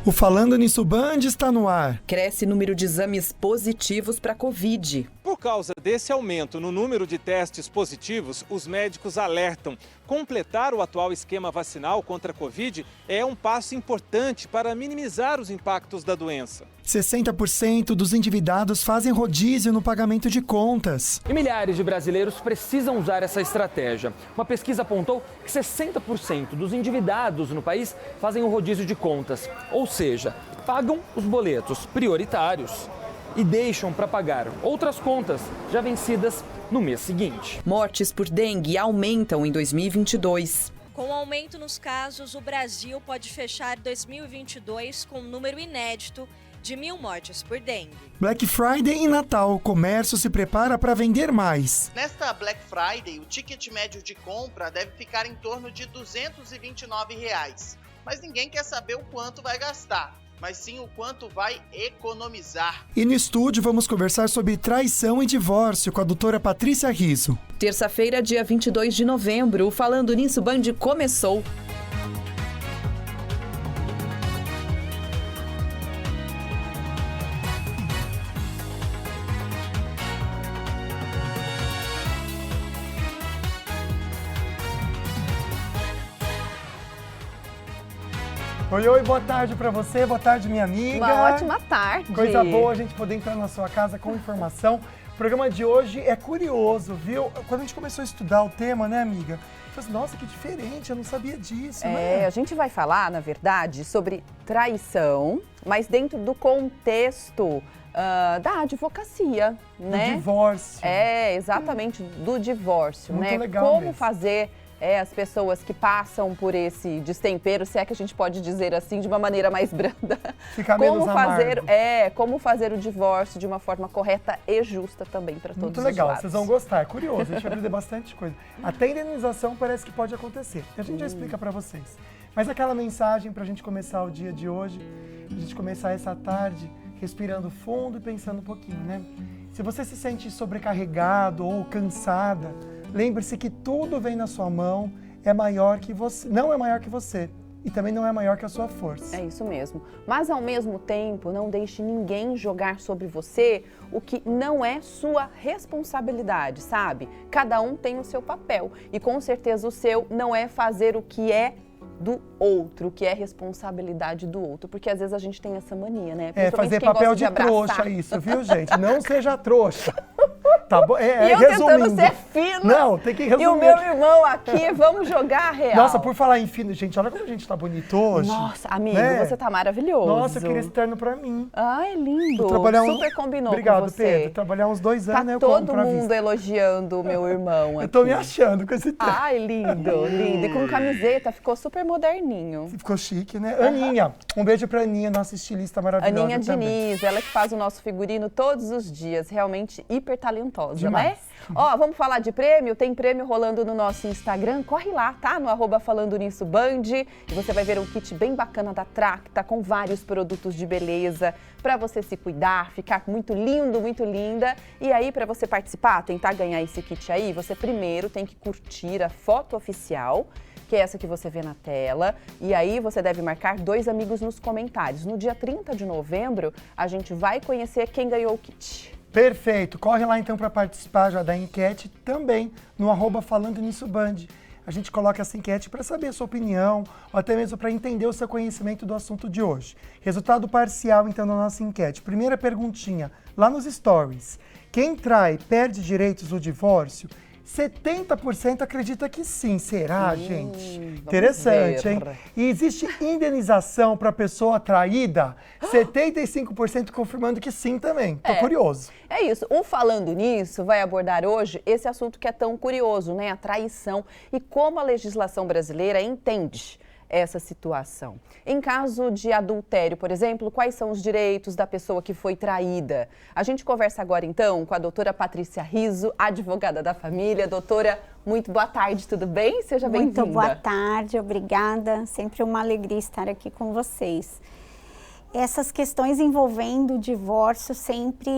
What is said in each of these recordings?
O Falando Nisso Band está no ar. Cresce número de exames positivos para Covid. Por causa desse aumento no número de testes positivos, os médicos alertam. Completar o atual esquema vacinal contra a Covid é um passo importante para minimizar os impactos da doença. 60% dos endividados fazem rodízio no pagamento de contas. E milhares de brasileiros precisam usar essa estratégia. Uma pesquisa apontou que 60% dos endividados no país fazem o rodízio de contas, ou seja, pagam os boletos prioritários e deixam para pagar outras contas já vencidas no mês seguinte. Mortes por dengue aumentam em 2022. Com o aumento nos casos, o Brasil pode fechar 2022 com um número inédito de 1.000 mortes por dengue. Black Friday e Natal, o comércio se prepara para vender mais. Nesta Black Friday, o ticket médio de compra deve ficar em torno de R$ 229. Mas ninguém quer saber o quanto vai gastar, mas sim o quanto vai economizar. E no estúdio vamos conversar sobre traição e divórcio com a doutora Patrícia Riso. Terça-feira, dia 22 de novembro, o Falando Nisso Band começou. Oi, boa tarde pra você, boa tarde minha amiga. Uma ótima tarde. Coisa boa a gente poder entrar na sua casa com informação. O programa de hoje é curioso, viu? Quando a gente começou a estudar o tema, né, amiga? Eu falei assim, nossa, que diferente, eu não sabia disso, né? A gente vai falar, na verdade, sobre traição, mas dentro do contexto da advocacia, né? Do divórcio. Exatamente, do divórcio, muito né? Legal Como mesmo. fazer as pessoas que passam por esse destempero, se é que a gente pode dizer assim, de uma maneira mais branda. Fica menos amargo. Como fazer o divórcio de uma forma correta e justa também para todos Muito os legal, lados. vocês vão gostar, é curioso, a gente vai aprender bastante coisa. Até indenização parece que pode acontecer, a gente já explica pra vocês. Mas aquela mensagem pra gente começar o dia de hoje, a gente começar essa tarde respirando fundo e pensando um pouquinho, né? Se você se sente sobrecarregado ou cansada, lembre-se que tudo vem na sua mão, é maior que você, não é maior que você e também não é maior que a sua força. É isso mesmo. Mas ao mesmo tempo, não deixe ninguém jogar sobre você o que não é sua responsabilidade, sabe? Cada um tem o seu papel e com certeza o seu não é fazer o que é do outro, o que é responsabilidade do outro, porque às vezes a gente tem essa mania, né? Fazer papel de trouxa isso, viu, gente? Não seja trouxa. Tá bom? E eu resumindo. tentando ser fina. Não, tem que resumir. E o meu irmão aqui, vamos jogar a real. Nossa, por falar em fino, gente, olha como a gente tá bonito hoje. Nossa, amigo, né? você tá maravilhoso. Nossa, eu queria esse terno pra mim. Ai, lindo. Super combinou Obrigado, com você. Pedro. Trabalhar uns 2 anos, tá eu compro pra todo mundo vista. elogiando o meu irmão aqui. Eu tô me achando com esse terno. Ai, lindo, lindo. E com camiseta, ficou super moderninho. Ficou chique, né? Aninha, um beijo pra Aninha, nossa estilista maravilhosa. Aninha também. Diniz, ela que faz o nosso figurino todos os dias, realmente hiper talentosa, Demais. né? Ó, vamos falar de prêmio? Tem prêmio rolando no nosso Instagram, corre lá, tá? No @Falando Nisso Band, e você vai ver um kit bem bacana da Tracta, com vários produtos de beleza, pra você se cuidar, ficar muito lindo, muito linda. E aí, pra você participar, tentar ganhar esse kit aí, você primeiro tem que curtir a foto oficial, que é essa que você vê na tela, e aí você deve marcar 2 amigos nos comentários. No dia 30 de novembro, a gente vai conhecer quem ganhou o kit. Perfeito. Corre lá então para participar já da enquete também no @Falando Nisso Band. A gente coloca essa enquete para saber a sua opinião ou até mesmo para entender o seu conhecimento do assunto de hoje. Resultado parcial então da nossa enquete. Primeira perguntinha lá nos stories. Quem trai perde direitos no divórcio? 70% acredita que sim. Será, gente? Interessante, ver. hein? E existe indenização para pessoa traída? 75% confirmando que sim também. Tô curioso. É isso. O Falando Nisso vai abordar hoje esse assunto que é tão curioso, né? A traição e como a legislação brasileira entende essa situação. Em caso de adultério, por exemplo, quais são os direitos da pessoa que foi traída? A gente conversa agora, então, com a doutora Patrícia Riso, advogada da família. Doutora, muito boa tarde, tudo bem? Seja bem-vinda. Muito boa tarde, obrigada. Sempre uma alegria estar aqui com vocês. Essas questões envolvendo o divórcio sempre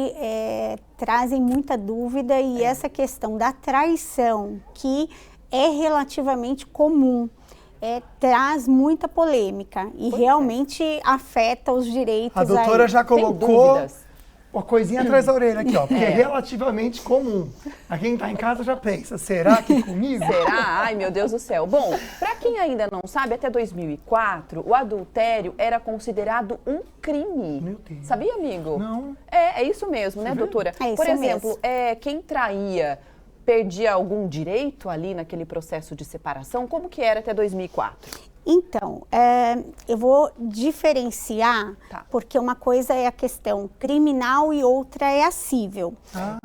trazem muita dúvida e essa questão da traição, que é relativamente comum. traz muita polêmica e realmente afeta os direitos. A doutora aí. já Sem colocou dúvidas. uma coisinha atrás da orelha aqui, ó, porque é relativamente comum. A quem tá em casa já pensa, será que comigo? Será? Ai, meu Deus do céu. Bom, para quem ainda não sabe, até 2004, o adultério era considerado um crime. Meu Deus. Sabia, amigo? Não. É isso mesmo, né, doutora? É isso Por exemplo, mesmo. quem traía perdia algum direito ali naquele processo de separação? Como que era até 2004? Então, eu vou diferenciar, Tá. porque uma coisa é a questão criminal e outra é a cível.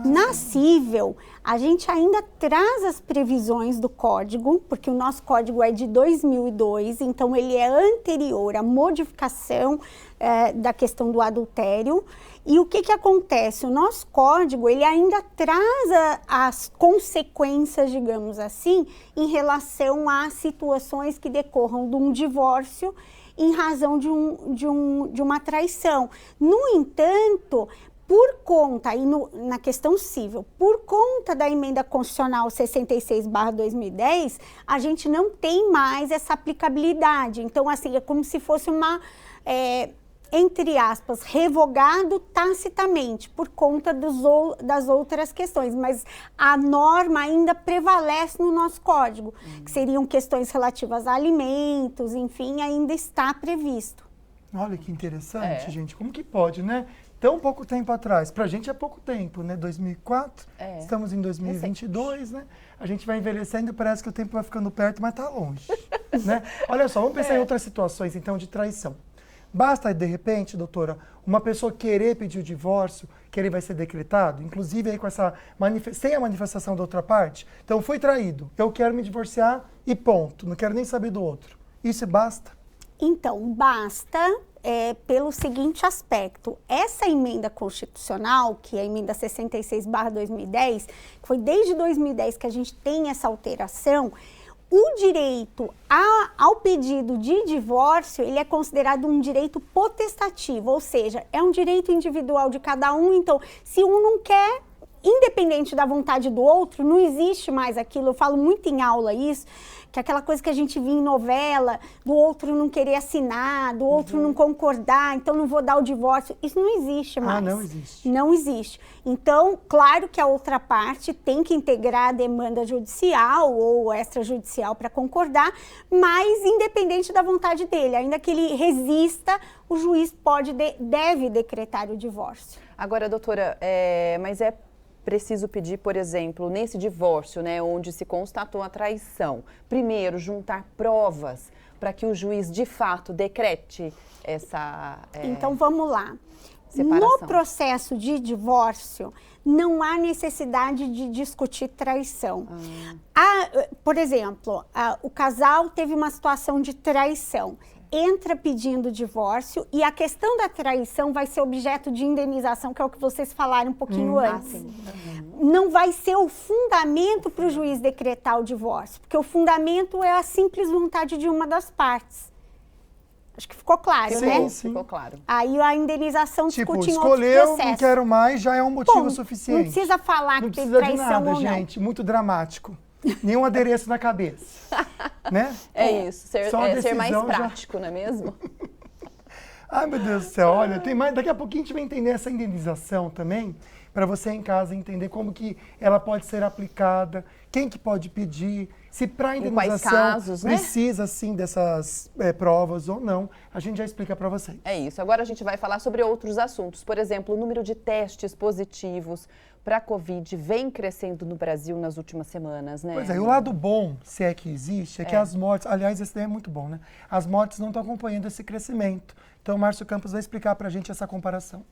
Na cível, a gente ainda traz as previsões do código, porque o nosso código é de 2002, então ele é anterior à modificação da questão do adultério. E o que acontece? O nosso código, ele ainda traz as consequências, digamos assim, em relação a situações que decorram de um divórcio em razão de uma traição. No entanto, por conta, e na questão civil, por conta da emenda constitucional 66/2010, a gente não tem mais essa aplicabilidade. Então, assim, é como se fosse uma... entre aspas, revogado tacitamente por conta das outras questões, mas a norma ainda prevalece no nosso código, que seriam questões relativas a alimentos, enfim, ainda está previsto. Olha que interessante, gente. Como que pode, né? Tão pouco tempo atrás. Pra gente é pouco tempo, né? 2004, estamos em 2022, né? A gente vai envelhecendo e parece que o tempo vai ficando perto, mas tá longe, né? Olha só, vamos pensar em outras situações, então, de traição. Basta, de repente, doutora, uma pessoa querer pedir o divórcio, que ele vai ser decretado, inclusive aí com essa sem a manifestação da outra parte. Então, fui traído, eu quero me divorciar e ponto, não quero nem saber do outro. Isso basta? Então, basta pelo seguinte aspecto. Essa emenda constitucional, que é a emenda 66/2010, que foi desde 2010 que a gente tem essa alteração, o direito ao pedido de divórcio, ele é considerado um direito potestativo, ou seja, é um direito individual de cada um. Então, se um não quer, independente da vontade do outro, não existe mais aquilo. Eu falo muito em aula isso, que é aquela coisa que a gente vê em novela, do outro não querer assinar, do outro não concordar, então não vou dar o divórcio. Isso não existe mais. Não existe. Não existe. Então, claro que a outra parte tem que integrar a demanda judicial ou extrajudicial para concordar, mas independente da vontade dele, ainda que ele resista, o juiz deve decretar o divórcio. Agora, doutora, mas é preciso pedir, por exemplo, nesse divórcio, né, onde se constatou a traição, primeiro juntar provas para que o juiz de fato decrete essa Então vamos lá. separação. No processo de divórcio, não há necessidade de discutir traição. Por exemplo, o casal teve uma situação de traição. Entra pedindo divórcio e a questão da traição vai ser objeto de indenização, que é o que vocês falaram um pouquinho antes. Não vai ser o fundamento para o juiz decretar o divórcio, porque o fundamento é a simples vontade de uma das partes. Acho que ficou claro, né? Sim. Ficou claro. Aí a indenização discute em outros escolheu, processos. não quero mais, já é um motivo Bom, suficiente. Não precisa falar Não que tem precisa de traição nada, ou não. gente. Muito dramático. Nenhum adereço na cabeça. Né? É isso, ser mais decisão prático, não é mesmo? Ai, meu Deus do céu, olha, tem mais. Daqui a pouquinho a gente vai entender essa indenização também, para você em casa entender como que ela pode ser aplicada, quem que pode pedir, se para indenização casos, né? precisa sim dessas provas ou não, a gente já explica para vocês. É isso. Agora a gente vai falar sobre outros assuntos. Por exemplo, o número de testes positivos para a Covid vem crescendo no Brasil nas últimas semanas, né? Pois é, e o lado bom, se é que existe, é que as mortes, aliás, esse daí é muito bom, né? As mortes não estão acompanhando esse crescimento. Então, o Márcio Campos vai explicar para a gente essa comparação.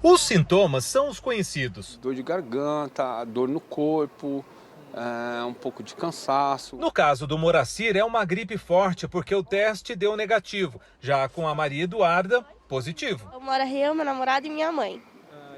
Os sintomas são os conhecidos. Dor de garganta, dor no corpo, um pouco de cansaço. No caso do Moracir, é uma gripe forte porque o teste deu negativo. Já com a Maria Eduarda, positivo. Eu moro eu, meu namorado e minha mãe.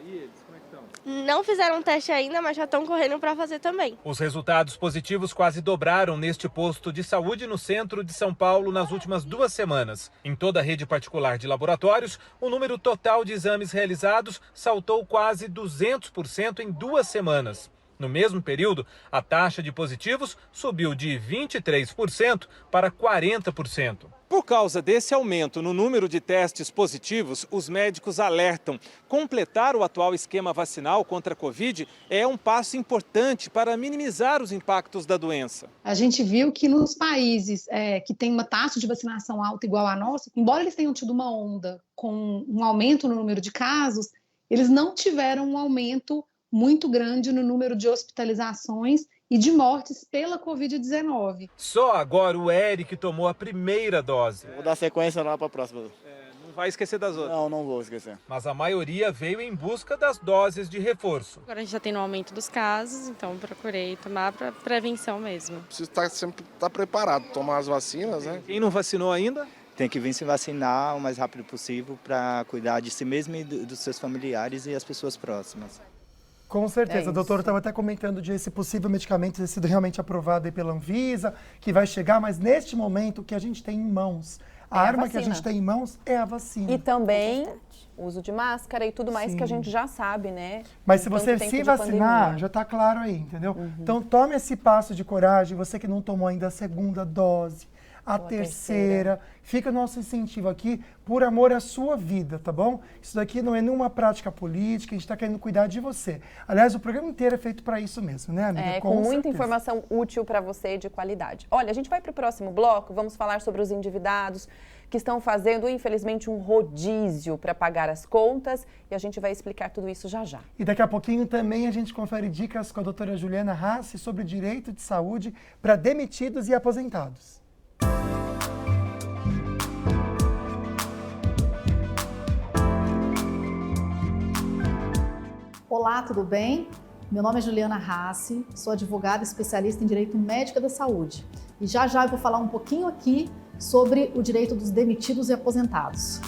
E eles, como é que estão? Não fizeram um teste ainda, mas já estão correndo para fazer também. Os resultados positivos quase dobraram neste posto de saúde no centro de São Paulo nas últimas 2 semanas. Em toda a rede particular de laboratórios, o número total de exames realizados saltou quase 200% em 2 semanas. No mesmo período, a taxa de positivos subiu de 23% para 40%. Por causa desse aumento no número de testes positivos, os médicos alertam: completar o atual esquema vacinal contra a Covid é um passo importante para minimizar os impactos da doença. A gente viu que nos países que têm uma taxa de vacinação alta igual à nossa, embora eles tenham tido uma onda com um aumento no número de casos, eles não tiveram um aumento muito grande no número de hospitalizações e de mortes pela Covid-19. Só agora o Eric tomou a primeira dose. Vou dar sequência lá para a próxima. Não vai esquecer das outras? Não vou esquecer. Mas a maioria veio em busca das doses de reforço. Agora a gente já tem no aumento dos casos, então procurei tomar para prevenção mesmo. Preciso sempre estar preparado, tomar as vacinas, né? Quem não vacinou ainda? Tem que vir se vacinar o mais rápido possível para cuidar de si mesmo e dos seus familiares e as pessoas próximas. Com certeza, o doutor estava até comentando de esse possível medicamento ter sido realmente aprovado aí pela Anvisa, que vai chegar, mas neste momento o que a gente tem em mãos, a arma que a gente tem em mãos é a vacina. E também uso de máscara e tudo mais que a gente já sabe, né? Mas se você se vacinar, já está claro aí, entendeu? Então tome esse passo de coragem, você que não tomou ainda a segunda dose, a terceira. Fica o nosso incentivo aqui por amor à sua vida, tá bom? Isso daqui não é nenhuma prática política, a gente está querendo cuidar de você. Aliás, o programa inteiro é feito para isso mesmo, né, amiga? Com muita informação útil para você de qualidade. Olha, a gente vai para o próximo bloco, vamos falar sobre os endividados que estão fazendo, infelizmente, um rodízio para pagar as contas e a gente vai explicar tudo isso já já. E daqui a pouquinho também a gente confere dicas com a doutora Juliana Rassi sobre direito de saúde para demitidos e aposentados. Olá, tudo bem? Meu nome é Juliana Rassi, sou advogada especialista em Direito Médico da Saúde. E já eu vou falar um pouquinho aqui sobre o direito dos demitidos e aposentados.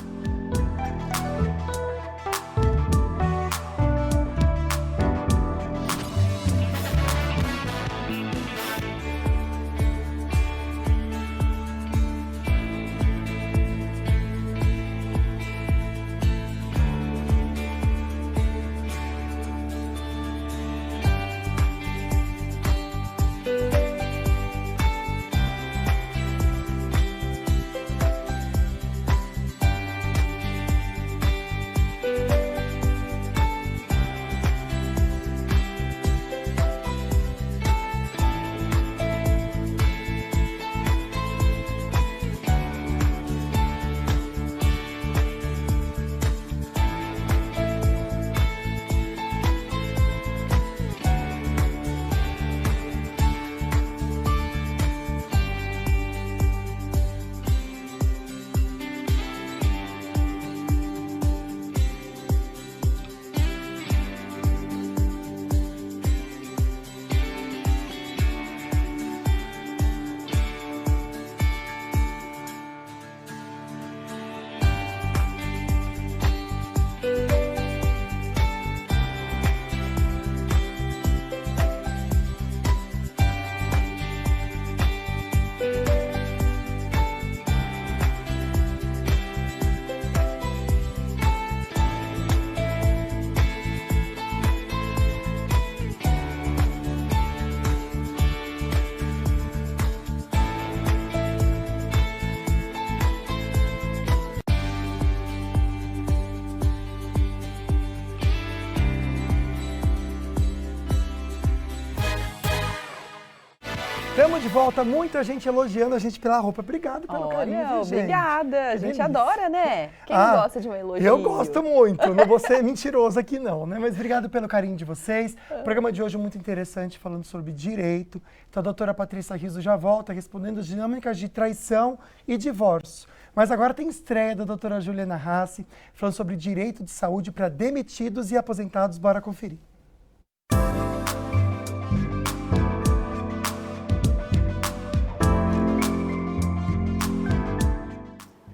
Estamos de volta, muita gente elogiando a gente pela roupa. Obrigado pelo carinho, viu, gente? Obrigada, a gente adora, né? Quem gosta de um elogio? Eu gosto muito, não vou ser mentiroso aqui não, né? Mas obrigado pelo carinho de vocês. O programa de hoje é muito interessante, falando sobre direito. Então a doutora Patrícia Riso já volta respondendo as dinâmicas de traição e divórcio. Mas agora tem estreia da doutora Juliana Rassi, falando sobre direito de saúde para demitidos e aposentados. Bora conferir.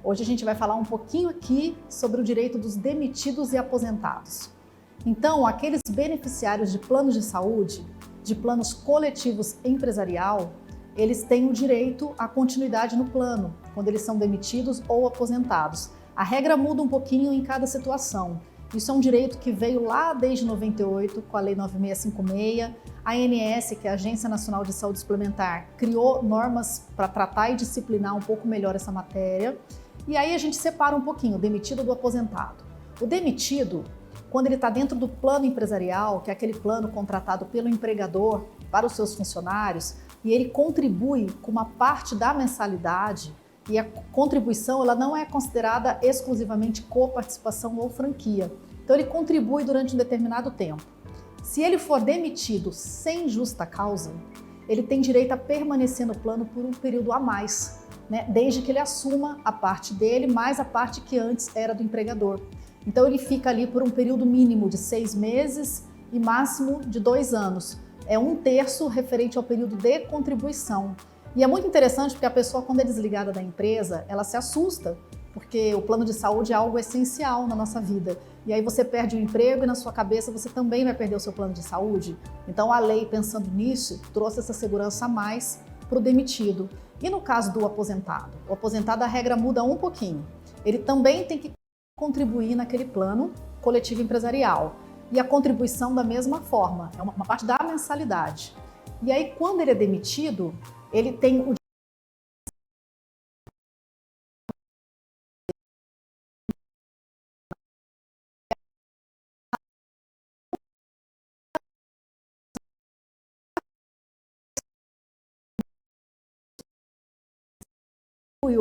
Hoje a gente vai falar um pouquinho aqui sobre o direito dos demitidos e aposentados. Então, aqueles beneficiários de planos de saúde, de planos coletivos empresarial, eles têm o direito à continuidade no plano, quando eles são demitidos ou aposentados. A regra muda um pouquinho em cada situação. Isso é um direito que veio lá desde 98, com a Lei 9656. A ANS, que é a Agência Nacional de Saúde Suplementar, criou normas para tratar e disciplinar um pouco melhor essa matéria. E aí a gente separa um pouquinho o demitido do aposentado. O demitido, quando ele está dentro do plano empresarial, que é aquele plano contratado pelo empregador para os seus funcionários, e ele contribui com uma parte da mensalidade, e a contribuição ela não é considerada exclusivamente coparticipação ou franquia. Então ele contribui durante um determinado tempo. Se ele for demitido sem justa causa, ele tem direito a permanecer no plano por um período a mais, né? Desde que ele assuma a parte dele, mais a parte que antes era do empregador. Então ele fica ali por um período mínimo de 6 meses e máximo de 2 anos. É 1/3 referente ao período de contribuição. E é muito interessante porque a pessoa, quando é desligada da empresa, ela se assusta, porque o plano de saúde é algo essencial na nossa vida. E aí você perde o emprego e na sua cabeça você também vai perder o seu plano de saúde. Então a lei, pensando nisso, trouxe essa segurança a mais para o demitido. E no caso do aposentado? O aposentado, a regra muda um pouquinho. Ele também tem que contribuir naquele plano coletivo empresarial. E a contribuição da mesma forma, é uma parte da mensalidade. E aí, quando ele é demitido, ele tem o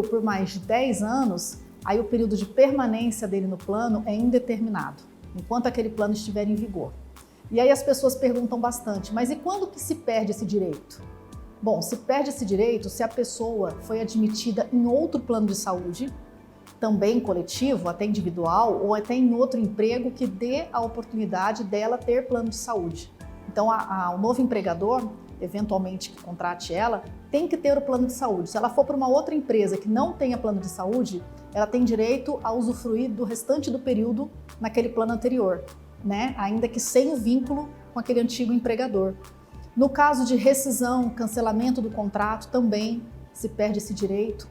por mais de 10 anos, aí o período de permanência dele no plano é indeterminado, enquanto aquele plano estiver em vigor. E aí as pessoas perguntam bastante, mas e quando que se perde esse direito? Bom, se perde esse direito se a pessoa foi admitida em outro plano de saúde, também coletivo, até individual, ou até em outro emprego que dê a oportunidade dela ter plano de saúde. Então, o novo empregador, eventualmente que contrate ela, tem que ter o plano de saúde. Se ela for para uma outra empresa que não tenha plano de saúde, ela tem direito a usufruir do restante do período naquele plano anterior, né? Ainda que sem o vínculo com aquele antigo empregador. No caso de rescisão, cancelamento do contrato, também se perde esse direito.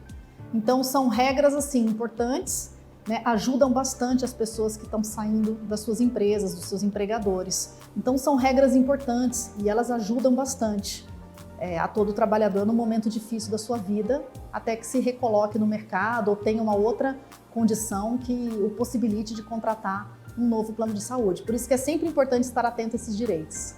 Então são regras assim importantes, né? Ajudam bastante as pessoas que estão saindo das suas empresas, dos seus empregadores. Então são regras importantes e elas ajudam bastante a todo trabalhador no momento difícil da sua vida, até que se recoloque no mercado ou tenha uma outra condição que o possibilite de contratar um novo plano de saúde. Por isso que é sempre importante estar atento a esses direitos.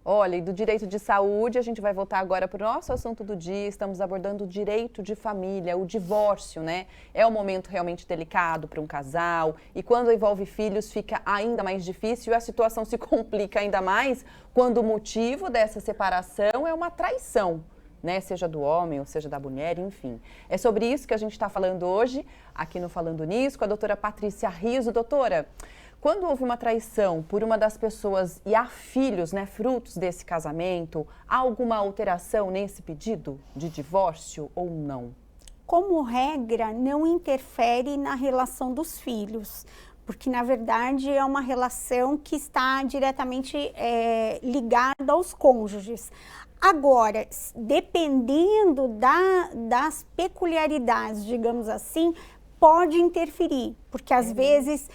Olha, e do direito de saúde, a gente vai voltar agora para o nosso assunto do dia. Estamos abordando o direito de família, o divórcio, né? É um momento realmente delicado para um casal e quando envolve filhos fica ainda mais difícil e a situação se complica ainda mais quando o motivo dessa separação é uma traição, né? Seja do homem ou seja da mulher, enfim. É sobre isso que a gente está falando hoje, aqui no Falando Nisso, com a doutora Patrícia Riso. Doutora, quando houve uma traição por uma das pessoas e há filhos, né, frutos desse casamento, há alguma alteração nesse pedido de divórcio ou não? Como regra, não interfere na relação dos filhos, porque na verdade é uma relação que está diretamente ligada aos cônjuges. Agora, dependendo das peculiaridades, digamos assim, pode interferir, porque às vezes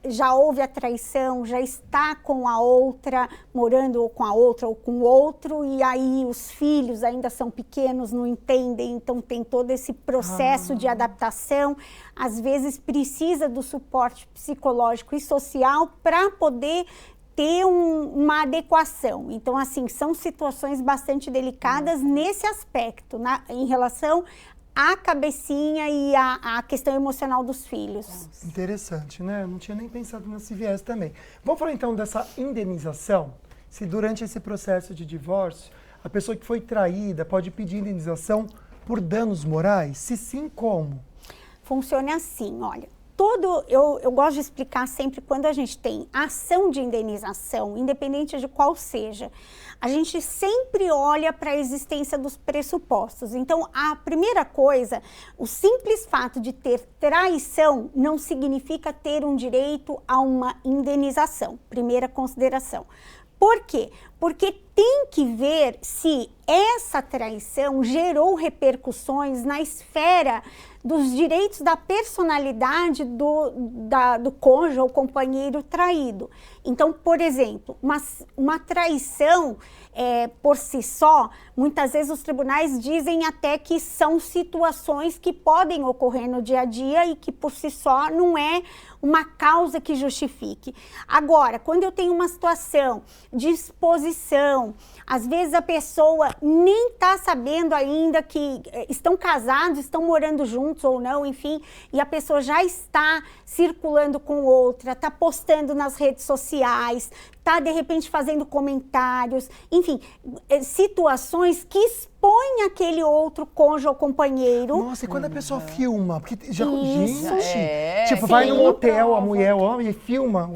já houve a traição, já está com a outra, morando ou com a outra ou com o outro, e aí os filhos ainda são pequenos, não entendem, então tem todo esse processo de adaptação. Às vezes precisa do suporte psicológico e social para poder ter uma adequação. Então, assim, são situações bastante delicadas nesse aspecto, em relação a cabecinha e a questão emocional dos filhos. Nossa, interessante, né? Eu não tinha nem pensado nesse viés também. Vamos falar então dessa indenização? Se durante esse processo de divórcio, a pessoa que foi traída pode pedir indenização por danos morais? Se sim, como? Funciona assim, olha. Eu gosto de explicar sempre quando a gente tem ação de indenização, independente de qual seja, a gente sempre olha para a existência dos pressupostos. Então, a primeira coisa, o simples fato de ter traição não significa ter um direito a uma indenização. Primeira consideração. Por quê? Porque tem que ver se essa traição gerou repercussões na esfera dos direitos da personalidade do cônjuge ou companheiro traído. Então, por exemplo, uma traição por si só, muitas vezes os tribunais dizem até que são situações que podem ocorrer no dia a dia e que por si só não é uma causa que justifique. Agora, quando eu tenho uma situação de exposição, às vezes a pessoa nem está sabendo ainda que estão casados, estão morando juntos ou não, enfim, e a pessoa já está circulando com outra, está postando nas redes sociais, está de repente fazendo comentários, enfim, situações que expõem aquele outro cônjuge ou companheiro. Nossa, e quando a pessoa filma? Porque já, Isso. gente, tipo, vai num hotel, a mulher, o homem, e filma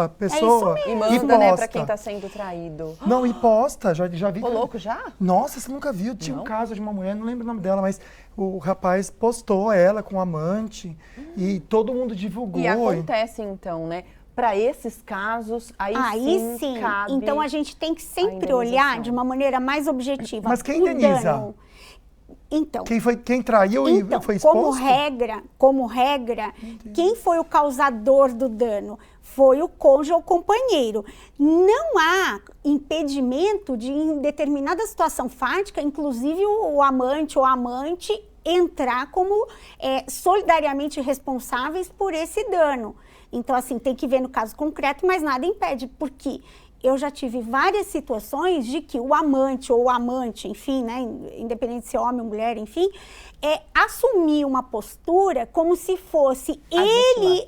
a pessoa. E manda, posta. né, pra quem tá sendo traído. Não, e posta, já vi. Ô, louco, já? Nossa, você nunca viu? Tinha um caso de uma mulher, não lembro o nome dela, mas o rapaz postou ela com um amante e todo mundo divulgou. E acontece então, né? Para esses casos, aí sim cabe então a gente tem que sempre olhar de uma maneira mais objetiva. Mas quem indeniza? Então, quem traiu e foi exposto? Como regra, quem foi o causador do dano? Foi o cônjuge ou companheiro. Não há impedimento de, em determinada situação fática, inclusive o amante ou a amante entrar como solidariamente responsáveis por esse dano. Então, assim, tem que ver no caso concreto, mas nada impede, porque eu já tive várias situações de que o amante ou o amante, enfim, né, independente se é homem ou mulher, enfim, assumir uma postura como se fosse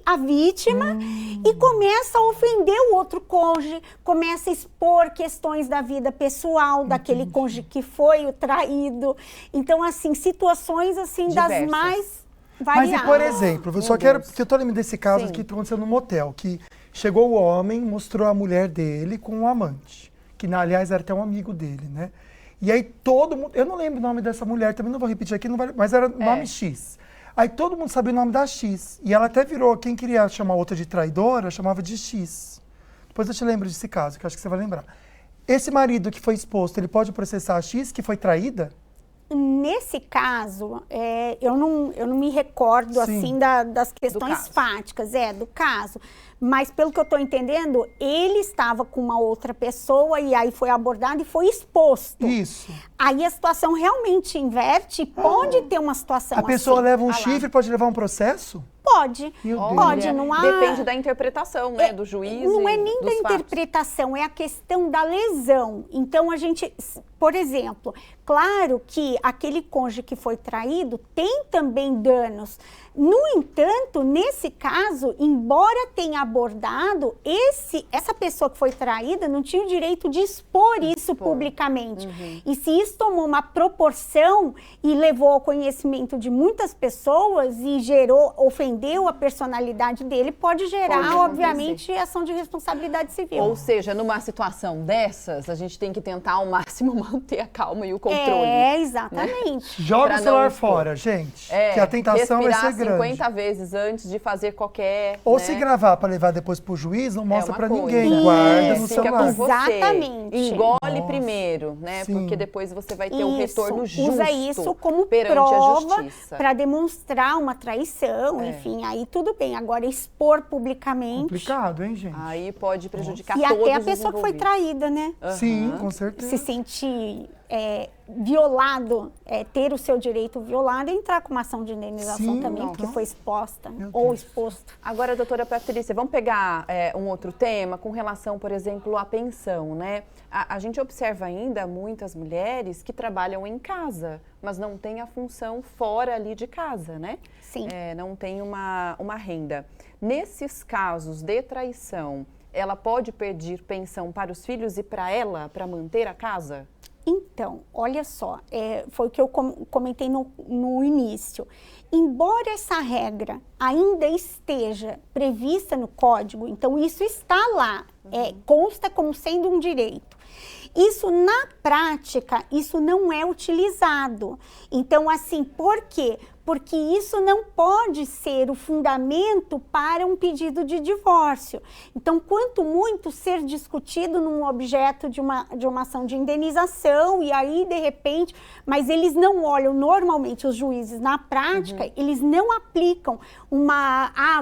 a vítima e começa a ofender o outro cônjuge, começa a expor questões da vida pessoal daquele cônjuge que foi o traído. Então, assim, situações assim diversas. Das mais variadas. Mas, e, por exemplo, eu só quero, porque eu tô lembrando desse caso aqui que aconteceu no motel, que chegou o homem, mostrou a mulher dele com um amante, que aliás era até um amigo dele, né? E aí todo mundo, eu não lembro o nome dessa mulher, também não vou repetir aqui, mas era nome X. Aí todo mundo sabia o nome da X. E ela até virou, quem queria chamar outra de traidora, chamava de X. Depois eu te lembro desse caso, que eu acho que você vai lembrar. Esse marido que foi exposto, ele pode processar a X, que foi traída? Nesse caso, eu não me recordo assim das questões fáticas, do caso. Mas pelo que eu estou entendendo, ele estava com uma outra pessoa e aí foi abordado e foi exposto. Isso. Aí a situação realmente inverte e pode ter uma situação assim. A pessoa leva um lá. Chifre, pode levar um processo? Pode, pode, não há... Depende da interpretação, né, do juiz. Não é nem da interpretação, é a questão da lesão. Então, a gente, por exemplo, claro que aquele cônjuge que foi traído tem também danos. No entanto, nesse caso, embora tenha abordado, essa pessoa que foi traída não tinha o direito de expor isso publicamente. E se isso tomou uma proporção e levou ao conhecimento de muitas pessoas e ofendeu a personalidade dele, pode gerar, obviamente, ação de responsabilidade civil. Ou seja, numa situação dessas, a gente tem que tentar ao máximo manter a calma e o controle. Exatamente. Né? Joga o celular fora, gente, que a tentação vai ser grande. 50 vezes antes de fazer qualquer... Ou se gravar para levar depois pro juiz, não mostra para ninguém, guarda no celular. Com você. Exatamente. Engole primeiro, né? Porque depois você vai ter um retorno justo. Usa isso como prova para demonstrar uma traição, enfim, aí tudo bem. Agora, expor publicamente... Complicado, hein, gente? Aí pode prejudicar todos os envolvidos. E até a pessoa que foi traída, né? Sim, com certeza. Se sentir violado, ter o seu direito violado e entrar com uma ação de indenização também, porque foi exposta ou exposto. Agora, doutora Patrícia, vamos pegar um outro tema com relação, por exemplo, à pensão, né? A gente observa ainda muitas mulheres que trabalham em casa, mas não têm a função fora ali de casa, né? Sim. Não tem uma renda. Nesses casos de traição, ela pode pedir pensão para os filhos e para ela, para manter a casa? Então, olha só, foi o que eu comentei no início. Embora essa regra ainda esteja prevista no Código, então isso está lá, consta como sendo um direito. Isso, na prática, isso não é utilizado. Então, assim, por quê? porque isso não pode ser o fundamento para um pedido de divórcio. Então, quanto muito ser discutido num objeto de uma ação de indenização, e aí, de repente, mas eles não olham, normalmente os juízes, na prática, eles não aplicam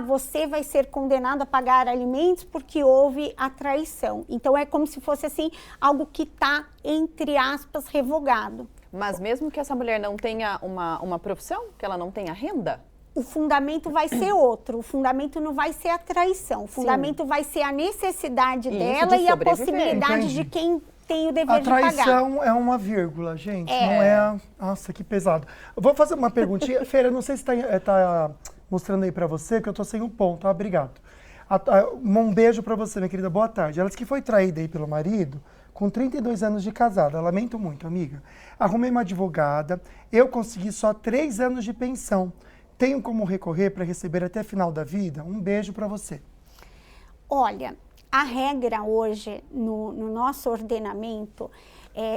você vai ser condenado a pagar alimentos porque houve a traição. Então, é como se fosse, assim, algo que está, entre aspas, revogado. Mas mesmo que essa mulher não tenha uma profissão, que ela não tenha renda? O fundamento vai ser outro, o fundamento não vai ser a traição, o fundamento vai ser a necessidade dela e a possibilidade de quem tem o dever de pagar. A traição é uma vírgula, gente, não é... Nossa, que pesado. Eu vou fazer uma perguntinha. Feira, não sei se tá mostrando aí pra você, que eu tô sem um ponto, obrigado. Um beijo pra você, minha querida, boa tarde. Ela disse que foi traída aí pelo marido com 32 anos de casada. Lamento muito, amiga. Arrumei uma advogada, eu consegui só 3 anos de pensão. Tenho como recorrer para receber até final da vida? Um beijo para você. Olha, a regra hoje no nosso ordenamento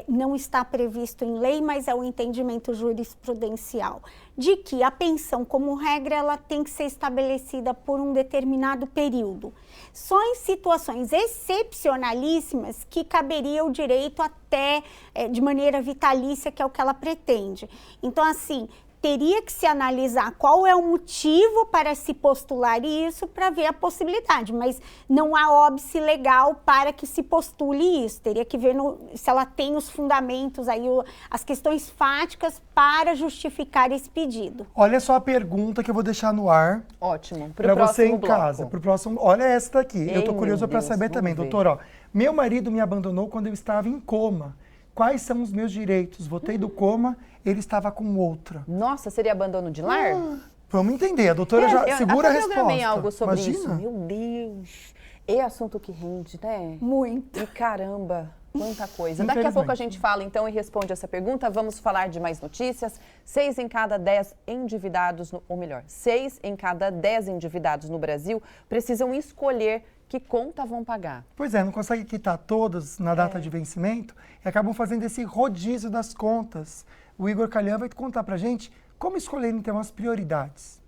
não está previsto em lei, mas é o entendimento jurisprudencial, de que a pensão, como regra, ela tem que ser estabelecida por um determinado período. Só em situações excepcionalíssimas que caberia o direito até de maneira vitalícia, que é o que ela pretende. Então, assim, teria que se analisar qual é o motivo para se postular isso para ver a possibilidade, mas não há óbice legal para que se postule isso. Teria que ver se ela tem os fundamentos, aí, as questões fáticas para justificar esse pedido. Olha só a pergunta que eu vou deixar no ar. Ótimo. Para você em casa. Pro próximo, olha essa daqui. Eu tô curioso para saber também, doutor. Ó, meu marido me abandonou quando eu estava em coma. Quais são os meus direitos? Voltei do coma, ele estava com outra. Nossa, seria abandono de lar? Vamos entender, a doutora já segura a resposta. Eu programei algo sobre Imagina. isso. Meu Deus, é assunto que rende, né? Muito. E caramba, quanta coisa. Daqui a pouco a gente fala então e responde essa pergunta. Vamos falar de mais notícias. 6 em cada 10 endividados, ou melhor, 6 em cada 10 endividados no Brasil precisam escolher que conta vão pagar. Pois é, não consegue quitar todas na data de vencimento e acabam fazendo esse rodízio das contas. O Igor Calhão vai contar pra gente como escolher, então, as prioridades.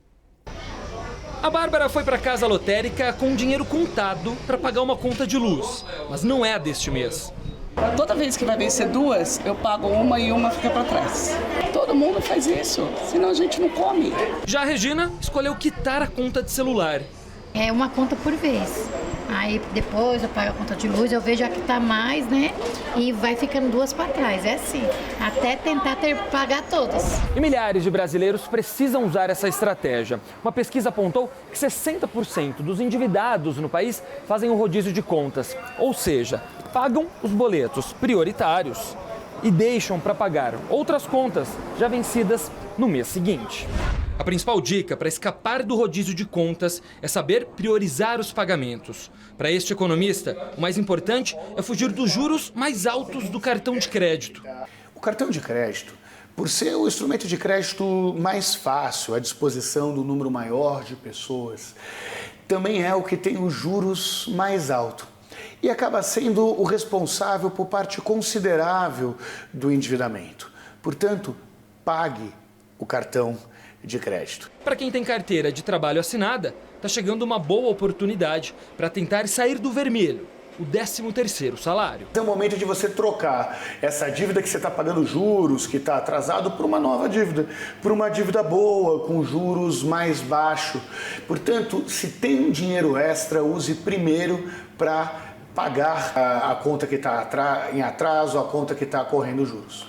A Bárbara foi para casa lotérica com dinheiro contado para pagar uma conta de luz, mas não é a deste mês. Toda vez que vai vencer 2, eu pago uma e uma fica para trás. Todo mundo faz isso, senão a gente não come. Já a Regina escolheu quitar a conta de celular. É uma conta por vez. Aí depois eu pago a conta de luz, eu vejo a que tá mais, né? E vai ficando 2 para trás. É assim, até tentar pagar todas. E milhares de brasileiros precisam usar essa estratégia. Uma pesquisa apontou que 60% dos endividados no país fazem um rodízio de contas. Ou seja, pagam os boletos prioritários e deixam para pagar outras contas já vencidas no mês seguinte. A principal dica para escapar do rodízio de contas é saber priorizar os pagamentos. Para este economista, o mais importante é fugir dos juros mais altos do cartão de crédito. O cartão de crédito, por ser o instrumento de crédito mais fácil, à disposição do número maior de pessoas, também é o que tem os juros mais altos. E acaba sendo o responsável por parte considerável do endividamento. Portanto, pague o cartão de crédito. Para quem tem carteira de trabalho assinada, está chegando uma boa oportunidade para tentar sair do vermelho, o 13º salário. É o momento de você trocar essa dívida que você está pagando juros, que está atrasado, por uma nova dívida, por uma dívida boa, com juros mais baixos. Portanto, se tem um dinheiro extra, use primeiro para pagar a conta que está em atraso, a conta que está correndo juros.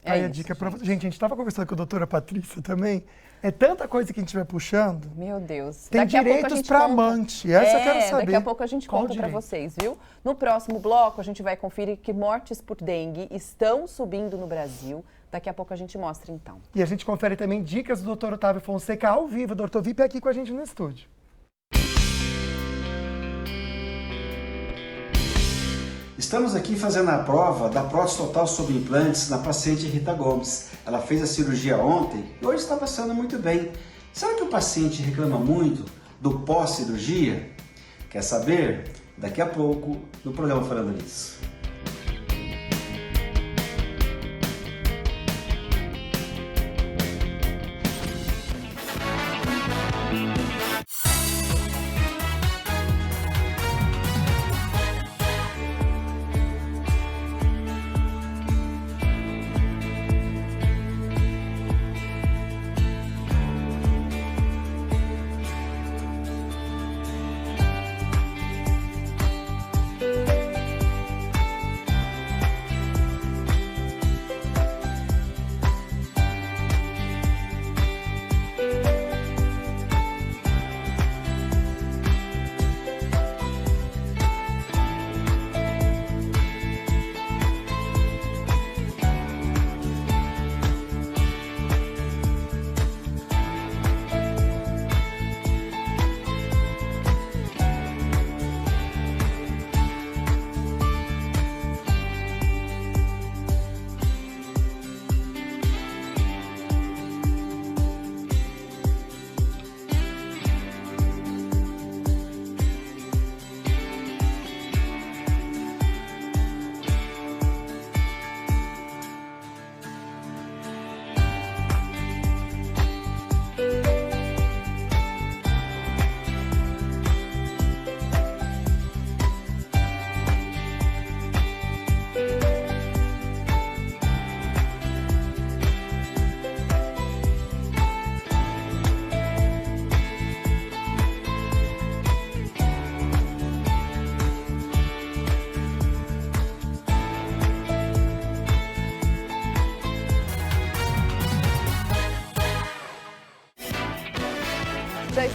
Aí a dica para você. Gente, a gente estava conversando com a doutora Patrícia também. É tanta coisa que a gente vai puxando. Meu Deus. Tem direitos para amante. Essa eu quero saber. Daqui a pouco a gente conta para vocês, viu? No próximo bloco, a gente vai conferir que mortes por dengue estão subindo no Brasil. Daqui a pouco a gente mostra, então. E a gente confere também dicas do Dr. Otávio Fonseca ao vivo. O Dr. VIP é aqui com a gente no estúdio. Estamos aqui fazendo a prova da prótese total sobre implantes na paciente Rita Gomes. Ela fez a cirurgia ontem e hoje está passando muito bem. Será que o paciente reclama muito do pós-cirurgia? Quer saber? Daqui a pouco no programa Falando Nisso.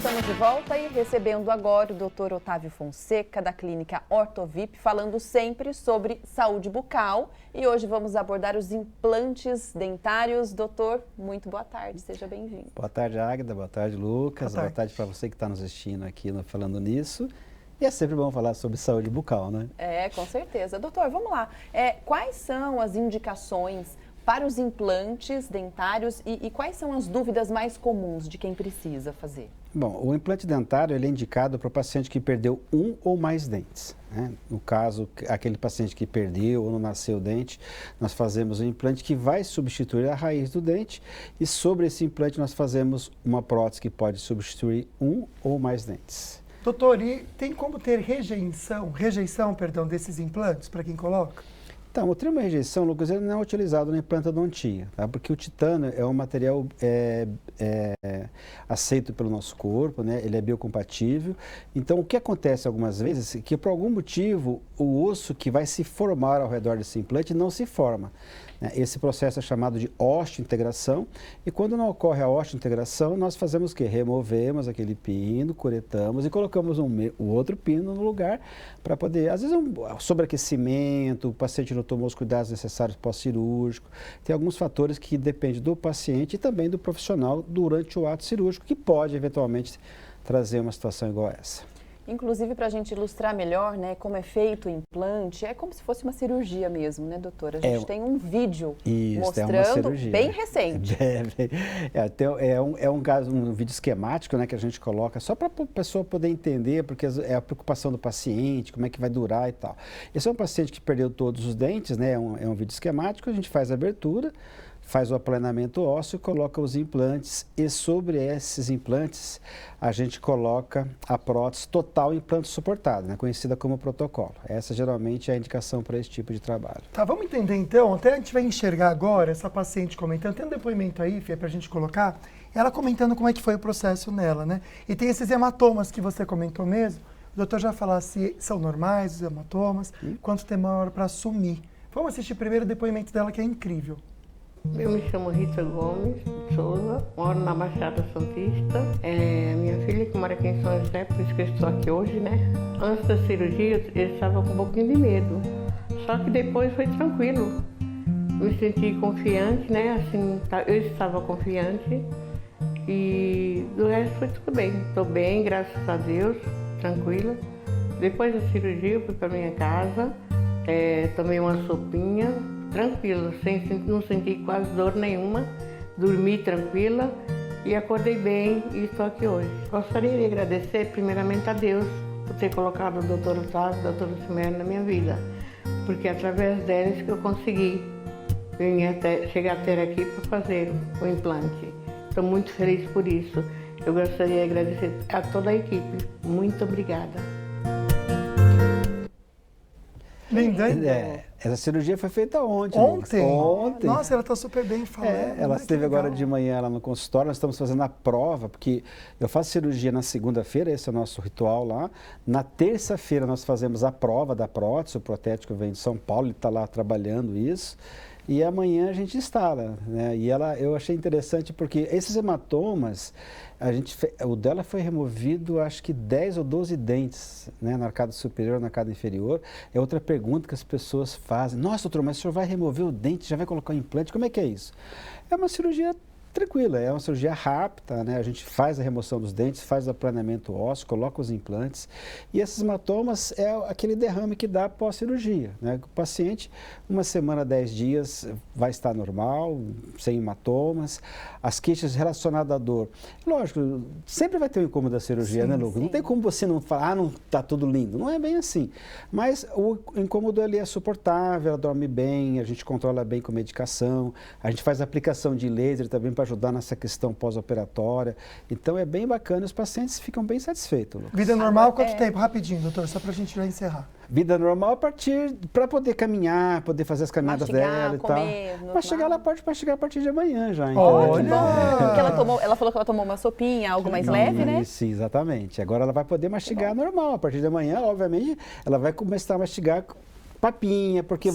Estamos de volta e recebendo agora o Dr. Otávio Fonseca, da clínica Ortovip, falando sempre sobre saúde bucal. E hoje vamos abordar os implantes dentários. Doutor, muito boa tarde, seja bem-vindo. Boa tarde, Águida. Boa tarde, Lucas. Boa tarde para você que está nos assistindo aqui no Falando Nisso. E é sempre bom falar sobre saúde bucal, né? Com certeza. Doutor, vamos lá. Quais são as indicações para os implantes dentários e quais são as dúvidas mais comuns de quem precisa fazer? Bom, o implante dentário ele é indicado para o paciente que perdeu um ou mais dentes, né? No caso, aquele paciente que perdeu ou não nasceu o dente, nós fazemos um implante que vai substituir a raiz do dente e sobre esse implante nós fazemos uma prótese que pode substituir um ou mais dentes. Doutor, e tem como ter rejeição desses implantes para quem coloca? Então, o termo rejeição, Lucas, ele não é utilizado na implantodontia, tá? Porque o titânio é um material aceito pelo nosso corpo, né? Ele é biocompatível. Então, o que acontece algumas vezes é que, por algum motivo, o osso que vai se formar ao redor desse implante não se forma. Esse processo é chamado de osteointegração e quando não ocorre a osteointegração, nós fazemos o quê? Removemos aquele pino, curetamos e colocamos o outro pino no lugar para poder, às vezes sobreaquecimento, o paciente não tomou os cuidados necessários pós-cirúrgico, tem alguns fatores que dependem do paciente e também do profissional durante o ato cirúrgico que pode eventualmente trazer uma situação igual a essa. Inclusive, para a gente ilustrar melhor, né, como é feito o implante, é como se fosse uma cirurgia mesmo, né, doutora? A gente tem um vídeo mostrando, bem recente. Um vídeo esquemático, né, que a gente coloca só para a pessoa poder entender, porque é a preocupação do paciente, como é que vai durar e tal. Esse é um paciente que perdeu todos os dentes, né, é um vídeo esquemático, a gente faz a abertura, faz o aplanamento ósseo, coloca os implantes e sobre esses implantes a gente coloca a prótese total implante suportado, né, conhecida como protocolo. Essa geralmente é a indicação para esse tipo de trabalho. Tá, vamos entender então, até a gente vai enxergar agora essa paciente comentando, tem um depoimento aí, Fê, para a gente colocar, ela comentando como é que foi o processo nela, né? E tem esses hematomas que você comentou mesmo, o doutor já falou se são normais os hematomas, quanto demora para sumir. Vamos assistir primeiro o depoimento dela que é incrível. Eu me chamo Rita Gomes de Souza, moro na Baixada Santista. Minha filha que mora aqui em São José, por isso que eu estou aqui hoje, né? Antes da cirurgia eu estava com um pouquinho de medo, só que depois foi tranquilo. Me senti confiante, né? Assim, eu estava confiante e do resto foi tudo bem. Estou bem, graças a Deus, tranquila. Depois da cirurgia eu fui para minha casa, tomei uma sopinha, tranquila, não senti quase dor nenhuma, dormi tranquila e acordei bem e estou aqui hoje. Gostaria de agradecer primeiramente a Deus por ter colocado o Dr. Otávio e a doutora Simone na minha vida, porque através deles que eu consegui chegar até aqui para fazer o implante. Estou muito feliz por isso. Eu gostaria de agradecer a toda a equipe. Muito obrigada. Linda, hein? Essa cirurgia foi feita ontem. Ontem? Nossa, ela está super bem falando. Ela esteve agora de manhã lá no consultório, nós estamos fazendo a prova, porque eu faço cirurgia na segunda-feira, esse é o nosso ritual lá. Na terça-feira nós fazemos a prova da prótese, o protético vem de São Paulo, ele está lá trabalhando isso. E amanhã a gente instala, né? E eu achei interessante porque esses hematomas, o dela foi removido acho que 10 ou 12 dentes, né? Na arcada superior, na arcada inferior. É outra pergunta que as pessoas fazem. Nossa, doutor, mas o senhor vai remover o dente, já vai colocar o implante? Como é que é isso? É uma cirurgia tranquila, é uma cirurgia rápida, né? A gente faz a remoção dos dentes, faz o aplanamento ósseo, coloca os implantes e esses hematomas é aquele derrame que dá pós-cirurgia, né? O paciente, 1 semana, 10 dias vai estar normal, sem hematomas, as queixas relacionadas à dor. Lógico, sempre vai ter um incômodo da cirurgia, né, Lucas? Não tem como você não falar, não está tudo lindo, não é bem assim. Mas o incômodo ali é suportável, ela dorme bem, a gente controla bem com medicação, a gente faz aplicação de laser também para ajudar nessa questão pós-operatória. Então é bem bacana, os pacientes ficam bem satisfeitos, Lucas. Vida normal, quanto tempo? Rapidinho, doutor, só para a gente já encerrar. Vida normal para poder caminhar, poder fazer as caminhadas dela e tal. Para chegar lá, pode chegar a partir de amanhã já. Olha! Ela falou que ela tomou uma sopinha, algo mais leve, né? Isso, exatamente. Agora ela vai poder mastigar normal. A partir de amanhã, obviamente, ela vai começar a mastigar papinha, porque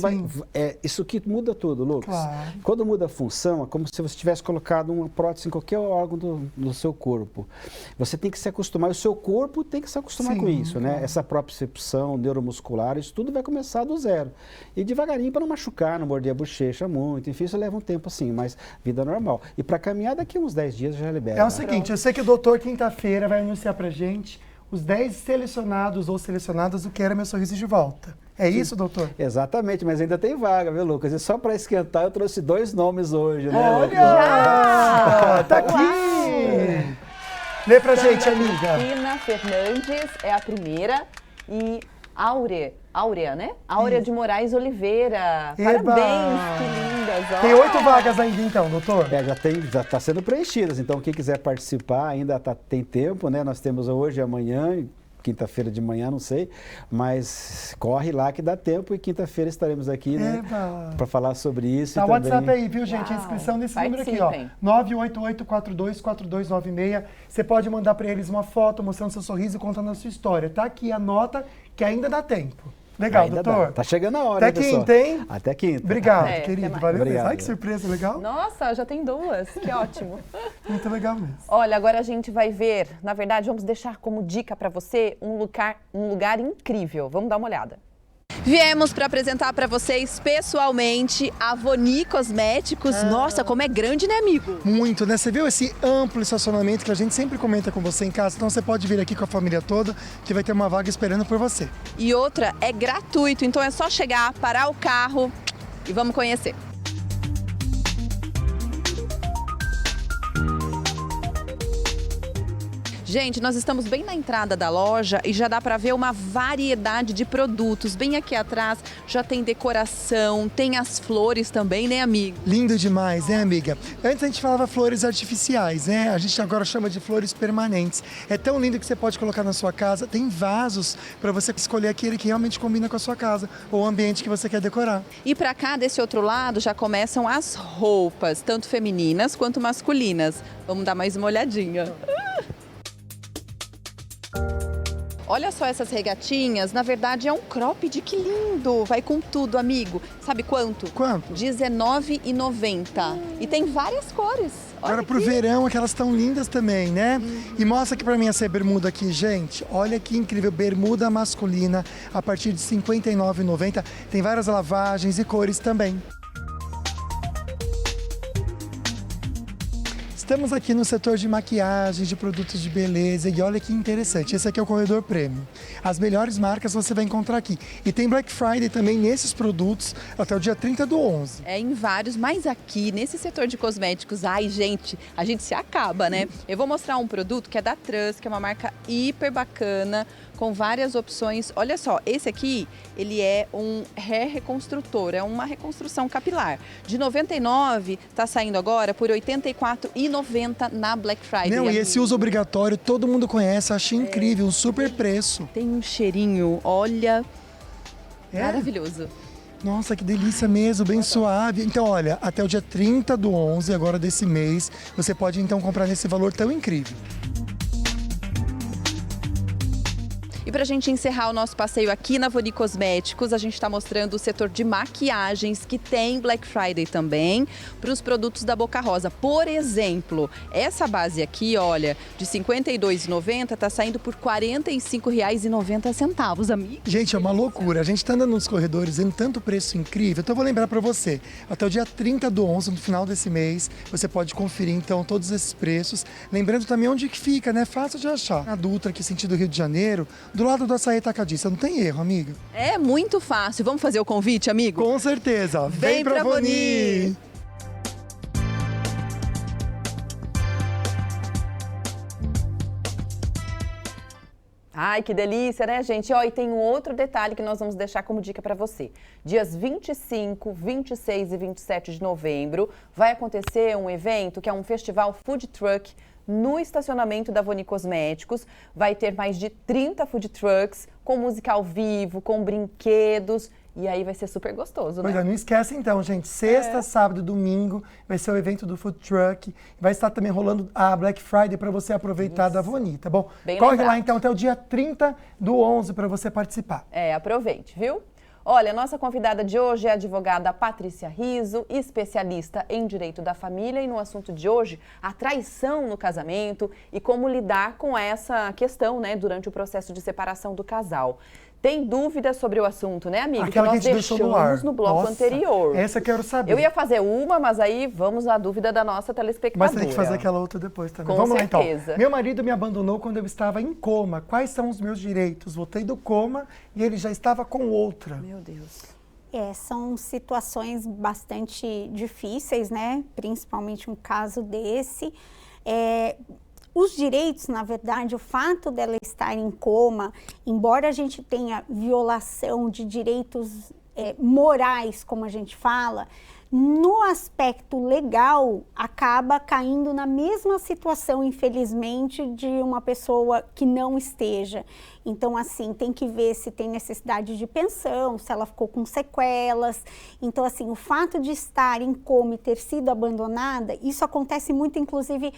isso que muda tudo, Lucas. Claro. Quando muda a função, é como se você tivesse colocado uma prótese em qualquer órgão do seu corpo. Você tem que se acostumar, o seu corpo tem que se acostumar com isso, né? Essa propriocepção neuromuscular, isso tudo vai começar do zero. E devagarinho para não machucar, não morder a bochecha muito, enfim, isso leva um tempo assim, mas vida normal. E para caminhar daqui uns 10 dias já libera. É o seguinte, eu sei que o doutor quinta-feira vai anunciar pra gente os 10 selecionados ou selecionadas do Quero Meu Sorriso de Volta. É isso, doutor? Exatamente, mas ainda tem vaga, viu, Lucas? E só para esquentar, eu trouxe 2 nomes hoje, né? Olha! Tá aqui! Lê pra gente, amiga. Cristina Fernandes é a primeira e Áurea, né? Áurea de Moraes Oliveira. Eba! Parabéns, que lindas. Ó. Tem 8 vagas ainda então, doutor? Já está sendo preenchidas, então quem quiser participar ainda tem tempo, né? Nós temos hoje, amanhã, quinta-feira de manhã, não sei, mas corre lá que dá tempo e quinta-feira estaremos aqui, né? Para falar sobre isso. Tá o também... WhatsApp aí, viu, gente? A inscrição nesse número aqui, ó. 988-424296. Você pode mandar para eles uma foto mostrando seu sorriso e contando a sua história. Tá aqui, anota que ainda dá tempo. Legal, ainda doutor. Dá. Tá chegando a hora, até quinta, hein? Até quinta. Obrigado, querido. Valeu. Obrigado. Ai, que surpresa, legal. Nossa, já tem 2. Que ótimo. Muito legal mesmo. Olha, agora a gente vai ver, na verdade, vamos deixar como dica para você um lugar incrível. Vamos dar uma olhada. Viemos para apresentar para vocês pessoalmente a Voni Cosméticos. Nossa, como é grande, né, amigo? Muito, né? Você viu esse amplo estacionamento que a gente sempre comenta com você em casa? Então você pode vir aqui com a família toda, que vai ter uma vaga esperando por você. E outra, é gratuito, então é só chegar, parar o carro e vamos conhecer. Gente, nós estamos bem na entrada da loja e já dá para ver uma variedade de produtos. Bem aqui atrás já tem decoração, tem as flores também, né, amigo? Lindo demais, né, amiga? Antes a gente falava flores artificiais, né? A gente agora chama de flores permanentes. É tão lindo que você pode colocar na sua casa. Tem vasos para você escolher aquele que realmente combina com a sua casa ou o ambiente que você quer decorar. E para cá, desse outro lado, já começam as roupas, tanto femininas quanto masculinas. Vamos dar mais uma olhadinha. Olha só essas regatinhas, na verdade é um cropped, que lindo! Vai com tudo, amigo. Sabe quanto? Quanto? R$19,90. E tem várias cores. Olha agora pro aqui. verão, que elas estão lindas também, né? E mostra aqui pra mim essa bermuda aqui, gente. Olha que incrível, bermuda masculina a partir de R$59,90. Tem várias lavagens e cores também. Estamos aqui no setor de maquiagem, de produtos de beleza e olha que interessante, esse aqui é o corredor premium. As melhores marcas você vai encontrar aqui. E tem Black Friday também nesses produtos até o dia 30/11. É, em vários, mas aqui nesse setor de cosméticos, ai gente, a gente se acaba, né? Eu vou mostrar um produto que é da Trans, que é uma marca hiper bacana, com várias opções. Olha só, esse aqui, ele é um hair reconstrutor, é uma reconstrução capilar. De R$99, tá saindo agora por R$84,90 na Black Friday. Não, e esse uso obrigatório, todo mundo conhece, achei incrível, um super preço. Tem um cheirinho, olha, maravilhoso. Nossa, que delícia mesmo, bem suave. Então, olha, até o dia 30/11, agora desse mês, você pode então comprar nesse valor tão incrível. E para a gente encerrar o nosso passeio aqui na Voni Cosméticos, a gente está mostrando o setor de maquiagens, que tem Black Friday também, para os produtos da Boca Rosa. Por exemplo, essa base aqui, olha, de R$ 52,90 está saindo por R$ 45,90, amigo. Gente, é uma loucura. A gente está andando nos corredores vendo tanto preço incrível. Então eu vou lembrar para você, até o dia 30/11, no final desse mês, você pode conferir então todos esses preços. Lembrando também onde que fica, né? Fácil de achar. Na Dutra, aqui sentido Rio de Janeiro, do lado do Açaí Atacadista. Não tem erro, amiga. É muito fácil. Vamos fazer o convite, amigo? Com certeza. Vem pra Voni! Ai, que delícia, né, gente? Ó, e tem um outro detalhe que nós vamos deixar como dica para você. Dias 25, 26 e 27 de novembro vai acontecer um evento que é um festival food truck no estacionamento da Voni Cosméticos. Vai ter mais de 30 food trucks com música ao vivo, com brinquedos. E aí vai ser super gostoso, né? Pois é, não esquece então, gente. Sexta, sábado e domingo vai ser o evento do Food Truck. Vai estar também rolando a Black Friday para você aproveitar da Voni, tá bom? Bem Corre lembrado. lá então até o dia 30/11 para você participar. É, aproveite, viu? Olha, nossa convidada de hoje é a advogada Patrícia Rizzo, especialista em direito da família, e no assunto de hoje, a traição no casamento e como lidar com essa questão, né, durante o processo de separação do casal. Tem dúvidas sobre o assunto, né, amigo? Aquela que nós que a gente deixou no ar. No bloco anterior. Essa eu quero saber. Eu ia fazer uma, mas aí vamos à dúvida da nossa telespectadora. Mas você tem que fazer aquela outra depois também. Com Vamos certeza. lá, então. Meu marido me abandonou quando eu estava em coma. Quais são os meus direitos? Voltei do coma e ele já estava com outra. Meu Deus. São situações bastante difíceis, né? Principalmente um caso desse. Os direitos, na verdade, o fato dela estar em coma, embora a gente tenha violação de direitos morais, como a gente fala, no aspecto legal, acaba caindo na mesma situação, infelizmente, de uma pessoa que não esteja. Então, assim, tem que ver se tem necessidade de pensão, se ela ficou com sequelas. Então, assim, o fato de estar em coma e ter sido abandonada, isso acontece muito, inclusive,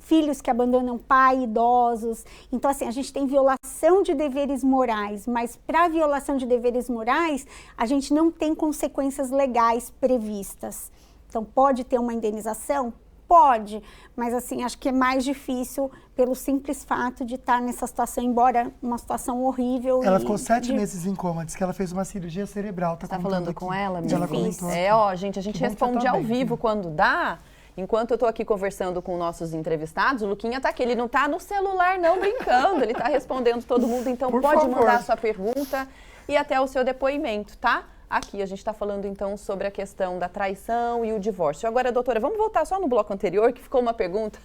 filhos que abandonam pai, idosos. Então, assim, a gente tem violação de deveres morais, mas para violação de deveres morais, a gente não tem consequências legais previstas. Então, pode ter uma indenização? Pode, mas assim, acho que é mais difícil pelo simples fato de estar nessa situação, embora uma situação horrível. Ela ficou 7 meses em coma, diz que ela fez uma cirurgia cerebral. Tá falando com ela? Ela comentou. Gente, a gente responde ao vivo quando dá. Enquanto eu tô aqui conversando com nossos entrevistados, o Luquinha tá aqui, ele não tá no celular não brincando, ele tá respondendo todo mundo, então pode mandar a sua pergunta e até o seu depoimento, tá? Aqui a gente está falando então sobre a questão da traição e o divórcio. Agora, doutora, vamos voltar só no bloco anterior, que ficou uma pergunta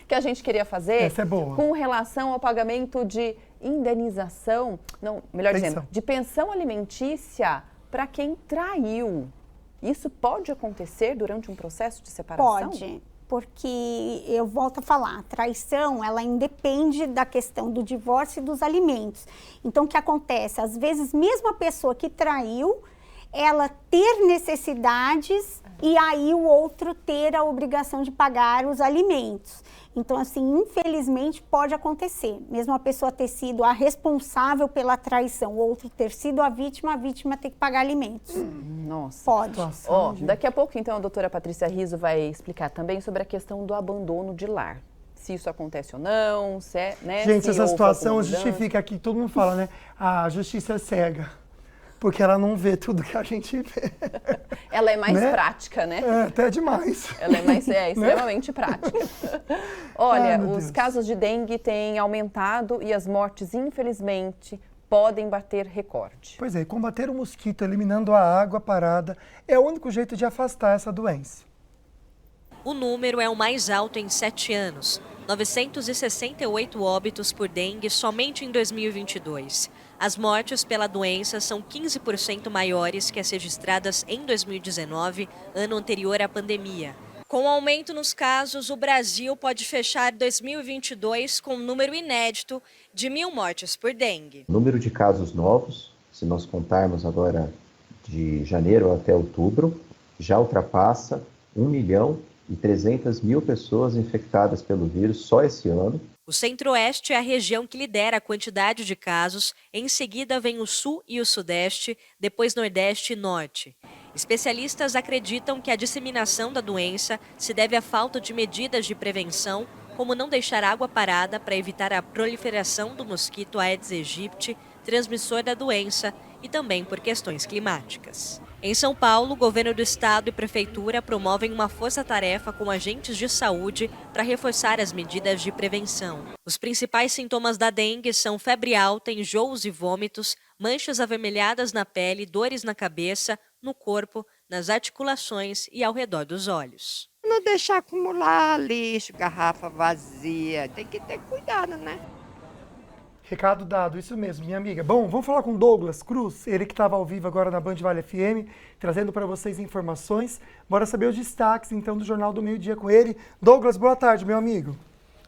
que a gente queria fazer. Essa é boa. Com relação ao pagamento de indenização, não, melhor dizendo, de pensão alimentícia para quem traiu. Isso pode acontecer durante um processo de separação? Pode, porque eu volto a falar, a traição, ela independe da questão do divórcio e dos alimentos. Então, o que acontece? Às vezes, mesmo a pessoa que traiu, ela ter necessidades e aí o outro ter a obrigação de pagar os alimentos. Então, assim, infelizmente pode acontecer. Mesmo a pessoa ter sido a responsável pela traição, o outro ter sido a vítima ter que pagar alimentos. Nossa. Pode. Daqui a pouco, então, a doutora Patrícia Rizzo vai explicar também sobre a questão do abandono de lar. Se isso acontece ou não, se é, né? Gente, essa situação justifica aqui, todo mundo fala, né? A justiça é cega. Porque ela não vê tudo que a gente vê. Ela é mais prática, né? Até demais. Ela é mais extremamente prática. Olha, os casos de dengue têm aumentado e as mortes, infelizmente, podem bater recorde. Pois é, combater o mosquito eliminando a água parada é o único jeito de afastar essa doença. O número é o mais alto em 7 anos. 968 óbitos por dengue somente em 2022. As mortes pela doença são 15% maiores que as registradas em 2019, ano anterior à pandemia. Com o aumento nos casos, o Brasil pode fechar 2022 com um número inédito de 1.000 mortes por dengue. O número de casos novos, se nós contarmos agora de janeiro até outubro, já ultrapassa 1.300.000 pessoas infectadas pelo vírus só esse ano. O Centro-Oeste é a região que lidera a quantidade de casos, em seguida vem o Sul e o Sudeste, depois Nordeste e Norte. Especialistas acreditam que a disseminação da doença se deve à falta de medidas de prevenção, como não deixar água parada para evitar a proliferação do mosquito Aedes aegypti, transmissor da doença, e também por questões climáticas. Em São Paulo, o governo do estado e prefeitura promovem uma força-tarefa com agentes de saúde para reforçar as medidas de prevenção. Os principais sintomas da dengue são febre alta, enjoos e vômitos, manchas avermelhadas na pele, dores na cabeça, no corpo, nas articulações e ao redor dos olhos. Não deixar acumular lixo, garrafa vazia, tem que ter cuidado, né? Recado dado, isso mesmo, minha amiga. Bom, vamos falar com o Douglas Cruz, ele que estava ao vivo agora na Band Vale FM, trazendo para vocês informações. Bora saber os destaques, então, do Jornal do Meio Dia com ele. Douglas, boa tarde, meu amigo.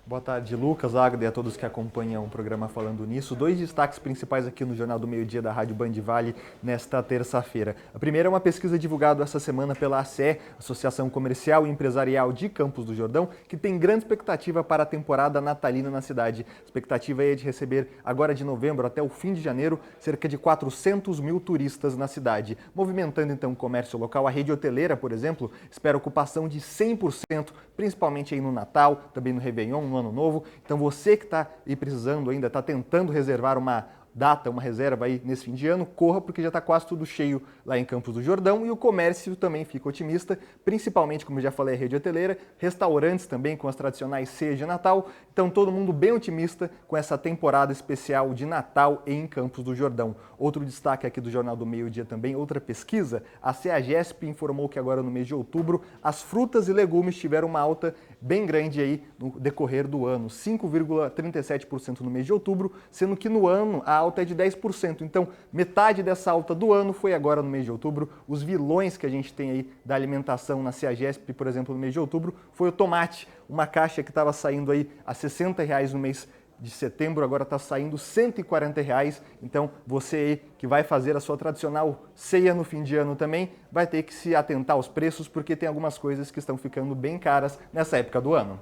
Boa tarde, Lucas, Águeda e a todos que acompanham o programa Falando Nisso. 2 destaques principais aqui no Jornal do Meio-Dia da Rádio Band Vale nesta terça-feira. A primeira é uma pesquisa divulgada essa semana pela ACE, Associação Comercial e Empresarial de Campos do Jordão, que tem grande expectativa para a temporada natalina na cidade. A expectativa é de receber, agora de novembro até o fim de janeiro, cerca de 400 mil turistas na cidade. Movimentando então o comércio local, a rede hoteleira, por exemplo, espera ocupação de 100%, principalmente aí no Natal, também no Réveillon, no Ano Novo. Então você que está aí precisando ainda, está tentando reservar uma data, uma reserva aí nesse fim de ano, corra porque já está quase tudo cheio lá em Campos do Jordão e o comércio também fica otimista, principalmente, como eu já falei, a rede hoteleira, restaurantes também com as tradicionais ceias de Natal, então todo mundo bem otimista com essa temporada especial de Natal em Campos do Jordão. Outro destaque aqui do Jornal do Meio-Dia também, outra pesquisa, a CEAGESP informou que agora no mês de outubro as frutas e legumes tiveram uma alta bem grande aí no decorrer do ano, 5,37% no mês de outubro, sendo que no ano a alta é de 10%. Então, metade dessa alta do ano foi agora no mês de outubro. Os vilões que a gente tem aí da alimentação na CEAGESP, por exemplo, no mês de outubro, foi o tomate, uma caixa que estava saindo aí a R$60 no mês de setembro, agora está saindo R$140. Então, você aí que vai fazer a sua tradicional ceia no fim de ano também, vai ter que se atentar aos preços, porque tem algumas coisas que estão ficando bem caras nessa época do ano.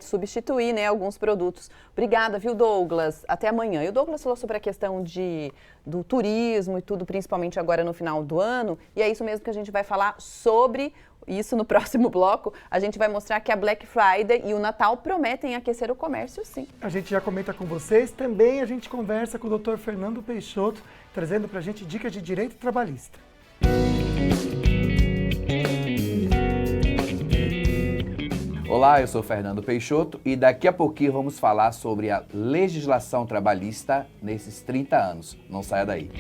Substituir, né, alguns produtos. Obrigada, viu, Douglas? Até amanhã. E o Douglas falou sobre a questão do turismo e tudo, principalmente agora no final do ano. E é isso mesmo que a gente vai falar sobre isso no próximo bloco. A gente vai mostrar que a Black Friday e o Natal prometem aquecer o comércio, sim. A gente já comenta com vocês. Também a gente conversa com o Dr. Fernando Peixoto, trazendo para a gente dicas de direito trabalhista. Olá, eu sou Fernando Peixoto e daqui a pouquinho vamos falar sobre a legislação trabalhista nesses 30 anos. Não saia daí.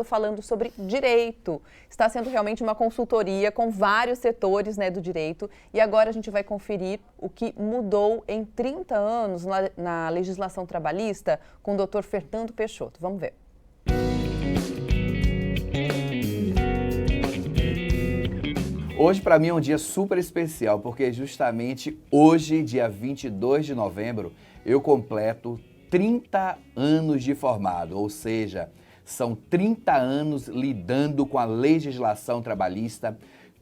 Falando sobre direito. Está sendo realmente uma consultoria com vários setores, né, do direito. E agora a gente vai conferir o que mudou em 30 anos na legislação trabalhista com o Dr. Fernando Peixoto. Vamos ver. Hoje, para mim, é um dia super especial, porque justamente hoje, dia 22 de novembro, eu completo 30 anos de formado, ou seja, são 30 anos lidando com a legislação trabalhista,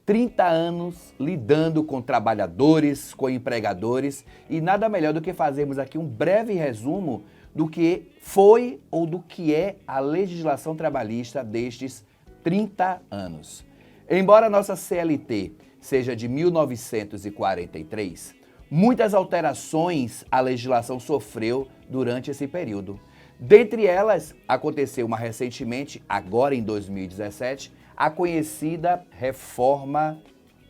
30 anos lidando com trabalhadores, com empregadores, e nada melhor do que fazermos aqui um breve resumo do que foi ou do que é a legislação trabalhista destes 30 anos. Embora a nossa CLT seja de 1943, muitas alterações a legislação sofreu durante esse período. Dentre elas, aconteceu uma recentemente, agora em 2017, a conhecida reforma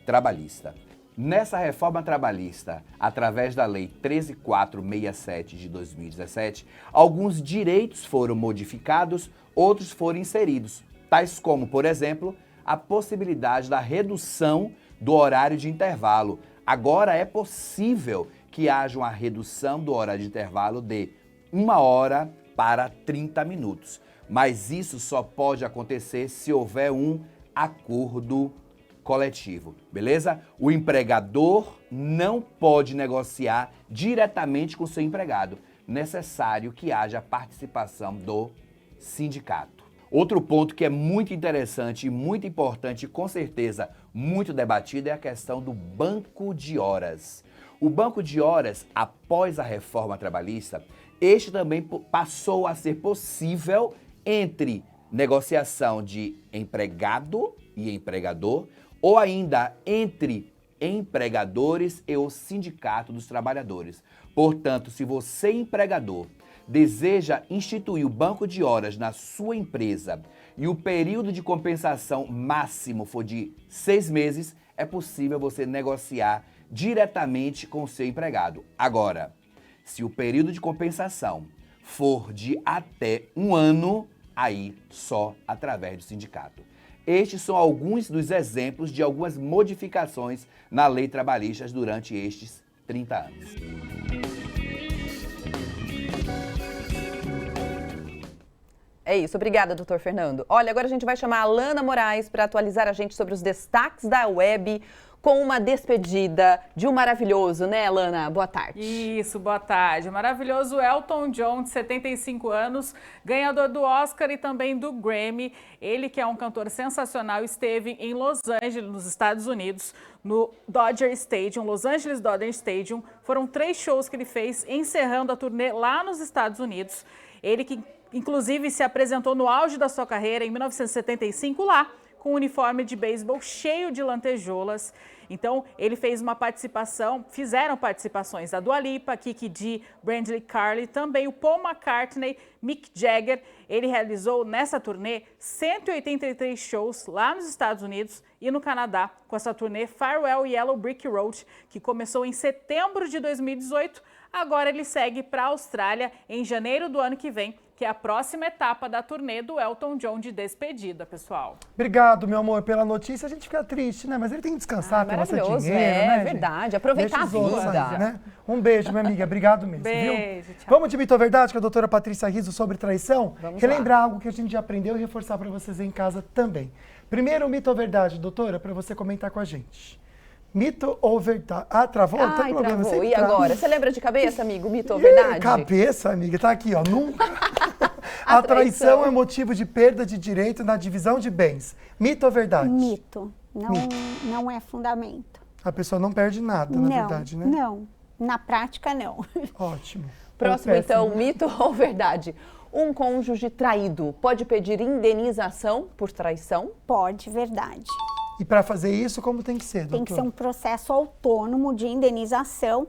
trabalhista. Nessa reforma trabalhista, através da Lei 13.467 de 2017, alguns direitos foram modificados, outros foram inseridos, tais como, por exemplo, a possibilidade da redução do horário de intervalo. Agora é possível que haja uma redução do horário de intervalo de 1 hora para 30 minutos. Mas isso só pode acontecer se houver um acordo coletivo, beleza? O empregador não pode negociar diretamente com o seu empregado. Necessário que haja participação do sindicato. Outro ponto que é muito interessante e muito importante, e com certeza muito debatido, é a questão do banco de horas. O banco de horas, após a reforma trabalhista, este também passou a ser possível entre negociação de empregado e empregador, ou ainda entre empregadores e o sindicato dos trabalhadores. Portanto, se você, empregador, deseja instituir o banco de horas na sua empresa e o período de compensação máximo for de 6 meses, é possível você negociar diretamente com o seu empregado. Agora, se o período de compensação for de até 1 ano, aí só através do sindicato. Estes são alguns dos exemplos de algumas modificações na lei trabalhista durante estes 30 anos. É isso, obrigada, doutor Fernando. Olha, agora a gente vai chamar a Alana Moraes para atualizar a gente sobre os destaques da web com uma despedida de um maravilhoso, né, Alana? Boa tarde. Isso, boa tarde. Maravilhoso Elton John, de 75 anos, ganhador do Oscar e também do Grammy. Ele, que é um cantor sensacional, esteve em Los Angeles, nos Estados Unidos, no Dodger Stadium, Los Angeles Dodger Stadium. Foram 3 shows que ele fez, encerrando a turnê lá nos Estados Unidos. Ele que, inclusive, se apresentou no auge da sua carreira em 1975 lá, com um uniforme de beisebol cheio de lantejoulas. Então, ele fez uma participação, fizeram participações da Dua Lipa, Kiki Dee, Brandley Carly, também o Paul McCartney, Mick Jagger. Ele realizou nessa turnê 183 shows lá nos Estados Unidos e no Canadá, com essa turnê Farewell Yellow Brick Road, que começou em setembro de 2018. Agora ele segue para a Austrália em janeiro do ano que vem, que é a próxima etapa da turnê do Elton John de despedida, pessoal. Obrigado, meu amor, pela notícia. A gente fica triste, né? Mas ele tem que descansar, tem bastante dinheiro, né, é verdade. Aproveitar a vida. Né? Um beijo, minha amiga. Obrigado mesmo, beijo, viu? tchau. Vamos de mito ou verdade com a doutora Patrícia Rizzo sobre traição? Vamos relembrar algo que a gente já aprendeu e reforçar para vocês em casa também. Primeiro, mito ou verdade, doutora, para você comentar com a gente. Mito ou verdade? Ah, travou? Não tem problema. Travou. E agora? Você lembra de cabeça, amigo? Mito ou verdade? Cabeça, amiga. Tá aqui, ó. Nunca. A traição é motivo de perda de direito na divisão de bens. Mito ou verdade? Mito. Não é fundamento. A pessoa não perde nada, na verdade, né? Não. Na prática, não. Ótimo. Próximo, então, mito ou verdade? Um cônjuge traído pode pedir indenização por traição? Pode, verdade. E para fazer isso, como tem que ser, doutor? Tem que ser um processo autônomo de indenização.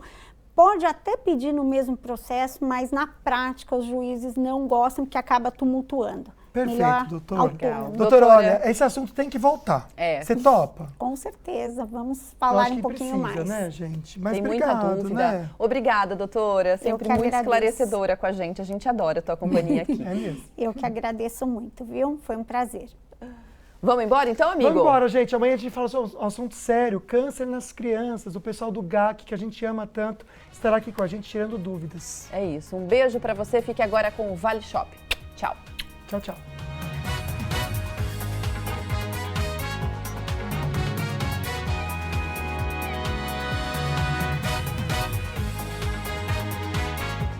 Pode até pedir no mesmo processo, mas na prática os juízes não gostam, porque acaba tumultuando. Perfeito, doutor. Doutora, olha, esse assunto tem que voltar. Você topa? Com certeza, vamos falar um pouquinho precisa, mais. Né, gente? Mas tem obrigado, muita dúvida. Né? Obrigada, doutora. Sempre muito esclarecedora com a gente. A gente adora a tua companhia aqui. É mesmo. Eu que agradeço muito, viu? Foi um prazer. Vamos embora então, amigo? Vamos embora, gente. Amanhã a gente fala sobre um assunto sério, câncer nas crianças. O pessoal do GAC, que a gente ama tanto, estará aqui com a gente tirando dúvidas. É isso. Um beijo pra você. Fique agora com o Vale Shop. Tchau. Tchau, tchau.